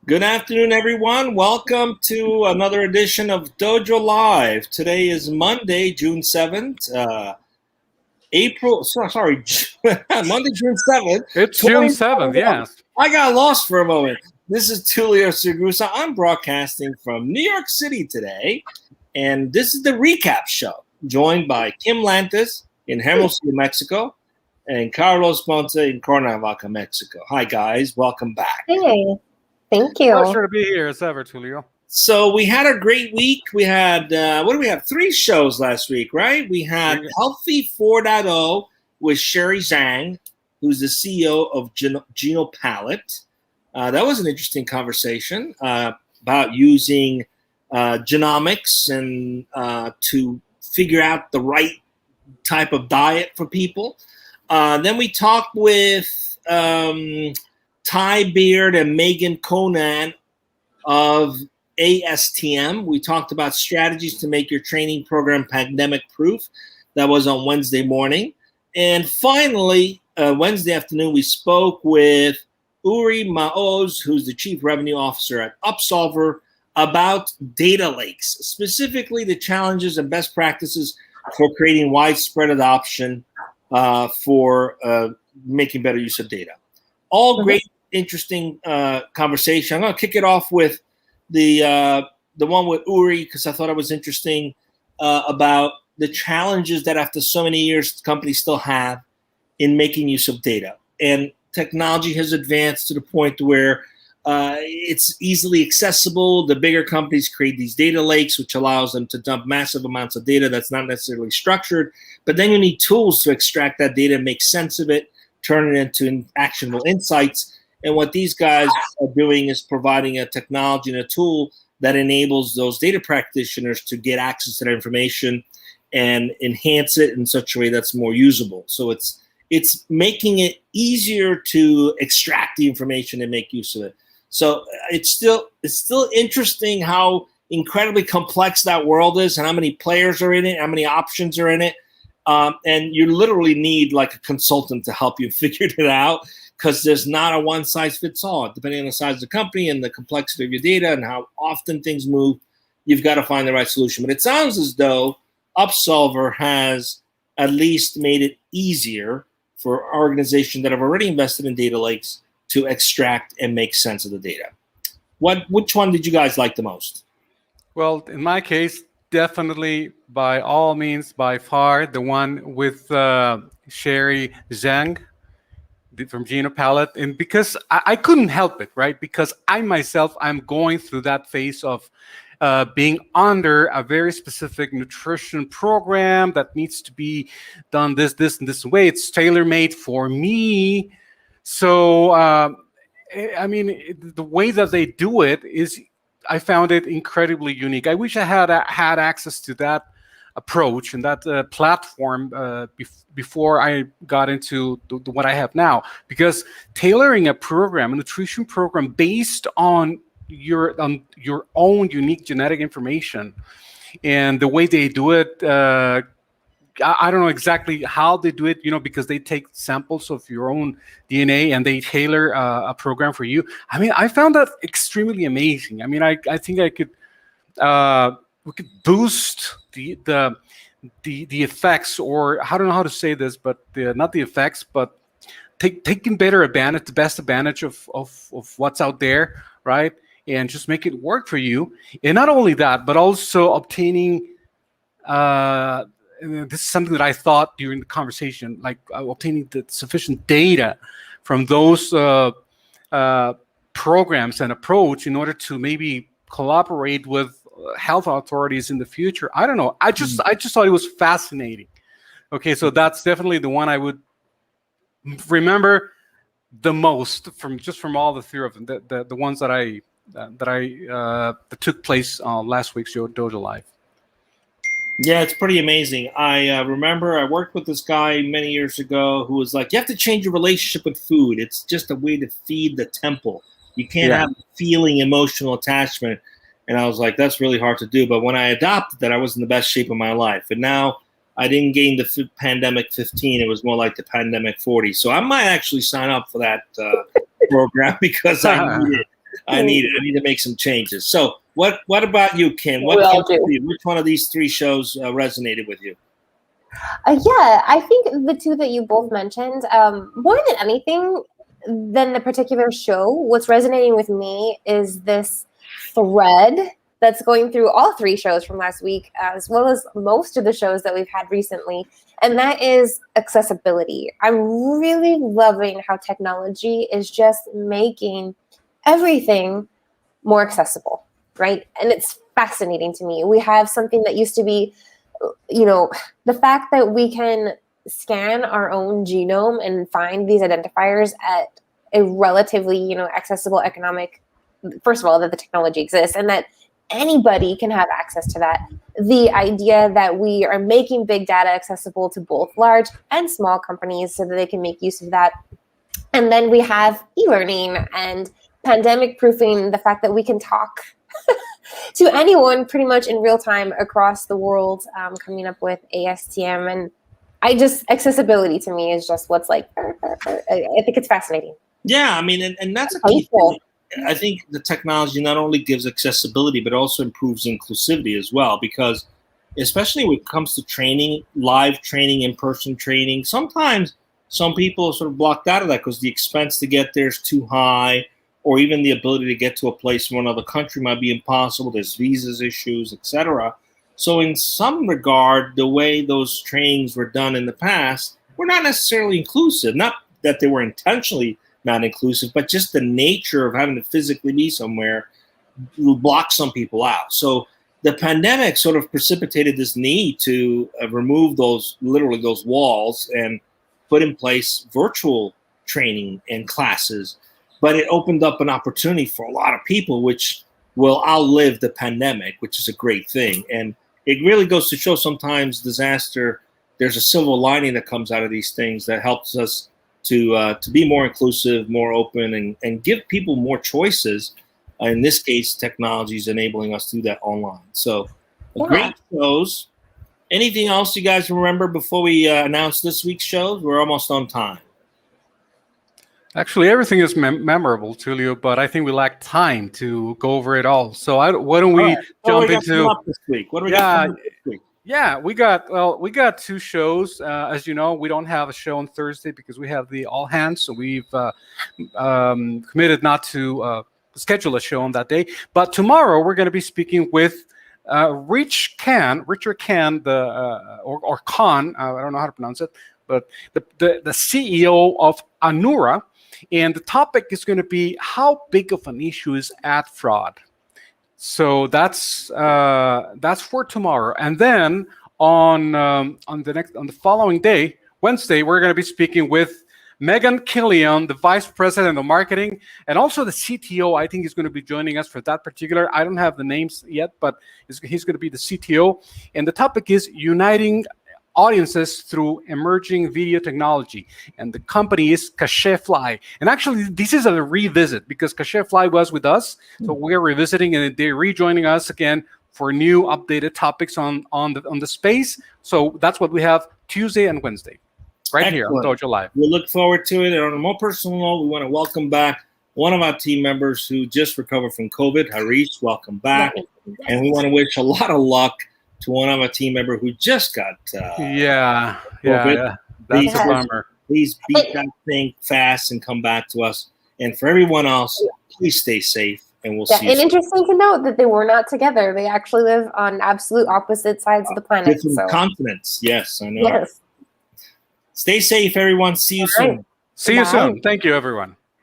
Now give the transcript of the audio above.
Good afternoon, everyone. Welcome to another edition of Dojo Live. Today is Monday, June 7th. Monday, June 7th. It's June 7th, yes. I got lost for a moment. This is Tulio Segusa. I'm broadcasting from New York City today, and this is the recap show, joined by Kim Lantis in Hermosillo, Mexico, and Carlos Ponce in Cuernavaca, Mexico. Hi, guys. Welcome back. Hey. Thank you. Pleasure to be here as ever, Tulio. So we had a great week. We had, what do we have? 3 shows last week, right? We had Healthy 4.0 with Sherry Zhang, who's the CEO of Genopalate. That was an interesting conversation about using genomics and to figure out the right type of diet for people. Then we talked with Ty Beard and Meghan Conan of ASTM. We talked about strategies to make your training program pandemic proof. That was on Wednesday morning. And finally, Wednesday afternoon, we spoke with Uri Maoz, who's the Chief Revenue Officer at Upsolver, about data lakes, specifically the challenges and best practices for creating widespread adoption for making better use of data. All great, interesting conversation. I'm going to kick it off with the one with Uri because I thought it was interesting about the challenges that after so many years companies still have in making use of data. And technology has advanced to the point where it's easily accessible. The bigger companies create these data lakes, which allows them to dump massive amounts of data that's not necessarily structured. But then you need tools to extract that data, make sense of it, turn it into actionable insights. And what these guys are doing is providing a technology and a tool that enables those data practitioners to get access to that information and enhance it in such a way that's more usable. So it's making it easier to extract the information and make use of it. So it's still interesting how incredibly complex that world is and how many players are in it, how many options are in it. And you literally need like a consultant to help you figure it out because there's not a one-size-fits-all. Depending on the size of the company and the complexity of your data and how often things move, you've got to find the right solution. But it sounds as though Upsolver has at least made it easier for organizations that have already invested in data lakes to extract and make sense of the data. Which one did you guys like the most? Well, in my case, definitely by all means, by far, the one with Sherry Zhang from Genopalate. And because I couldn't help it, right? Because I myself, I'm going through that phase of being under a very specific nutrition program that needs to be done this, and this way. It's tailor-made for me. So, I mean, the way that they do it is, I found it incredibly unique. I wish I had access to that approach and that platform before I got into what I have now. Because tailoring a program, a nutrition program based on your own unique genetic information and the way they do it, I don't know exactly how they do it, because they take samples of your own DNA and they tailor a program for you. I mean, I found that extremely amazing. I mean, I think we could boost the effects, or I don't know how to say this, but not the effects, but taking the best advantage of what's out there, right? And just make it work for you. And not only that, but also obtaining. This is something that I thought during the conversation, like obtaining the sufficient data from those programs and approach in order to maybe collaborate with health authorities in the future. I don't know. I just thought it was fascinating. Okay, so that's definitely the one I would remember the most from all the 3 of them. The ones that took place on last week's DojoLIVE. Yeah, it's pretty amazing. I remember I worked with this guy many years ago who was like, you have to change your relationship with food. It's just a way to feed the temple. You can't have feeling, emotional attachment. And I was like, that's really hard to do. But when I adopted that, I was in the best shape of my life. And now I didn't gain the pandemic 15. It was more like the pandemic 40. So I might actually sign up for that program because I need it. I need to make some changes. So what about you, Kim? What Will came do. to you? Which one of these three shows resonated with you? Yeah, I think the two that you both mentioned, more than anything than the particular show, what's resonating with me is this thread that's going through all three shows from last week, as well as most of the shows that we've had recently, and that is accessibility. I'm really loving how technology is just making everything more accessible, right? And it's fascinating to me. We have something that used to be, the fact that we can scan our own genome and find these identifiers at a relatively, accessible economic, first of all, that the technology exists and that anybody can have access to that. The idea that we are making big data accessible to both large and small companies so that they can make use of that. And then we have e-learning and pandemic proofing, the fact that we can talk to anyone pretty much in real time across the world, coming up with ASTM. And accessibility to me is just what's like, I think it's fascinating. Yeah, I mean, and that's a key thing. I think the technology not only gives accessibility, but also improves inclusivity as well, because especially when it comes to training, live training, in-person training, sometimes some people are sort of blocked out of that because the expense to get there is too high, or even the ability to get to a place from another country might be impossible. There's visas issues, etc. So in some regard, the way those trainings were done in the past were not necessarily inclusive. Not that they were intentionally not inclusive, but just the nature of having to physically be somewhere will block some people out. So the pandemic sort of precipitated this need to remove those walls and put in place virtual training and classes. But it opened up an opportunity for a lot of people, which will outlive the pandemic, which is a great thing. And it really goes to show sometimes disaster, there's a silver lining that comes out of these things that helps us to be more inclusive, more open, and give people more choices. In this case, technology is enabling us to do that online. So great shows. Anything else you guys remember before we announce this week's shows? We're almost on time. Actually, everything is memorable, Tulio, but I think we lack time to go over it all. So why don't we jump into this week? What do we got this week? Yeah, we got two shows. As you know, we don't have a show on Thursday because we have the all hands, so we've committed not to schedule a show on that day. But tomorrow we're going to be speaking with Richard Khan, or Khan. I don't know how to pronounce it, but the CEO of Anura. And the topic is going to be how big of an issue is ad fraud. So that's for tomorrow. And then on the following day, Wednesday, we're going to be speaking with Meghan Killian, the Vice President of Marketing, and also the CTO. I think he's going to be joining us for that particular. I don't have the names yet, but he's going to be the CTO. And the topic is uniting audiences through emerging video technology, and the company is Cachefly. And actually, this is a revisit because Cachefly was with us, so we're revisiting, and they're rejoining us again for new updated topics on the space. So that's what we have Tuesday and Wednesday, right here on Dojo Live. We look forward to it. And on a more personal note, we want to welcome back one of our team members who just recovered from COVID, Harish. Welcome back, and we want to wish a lot of luck to one of our team member who just got yeah. That's a bummer. Please beat that thing fast and come back to us. And for everyone else, please stay safe, and we'll see you and soon. interesting to note that they were not together. They actually live on absolute opposite sides of the planet. Different continents. Yes, I know. Yes. Stay safe, everyone. See you soon. See you soon. Thank you, everyone.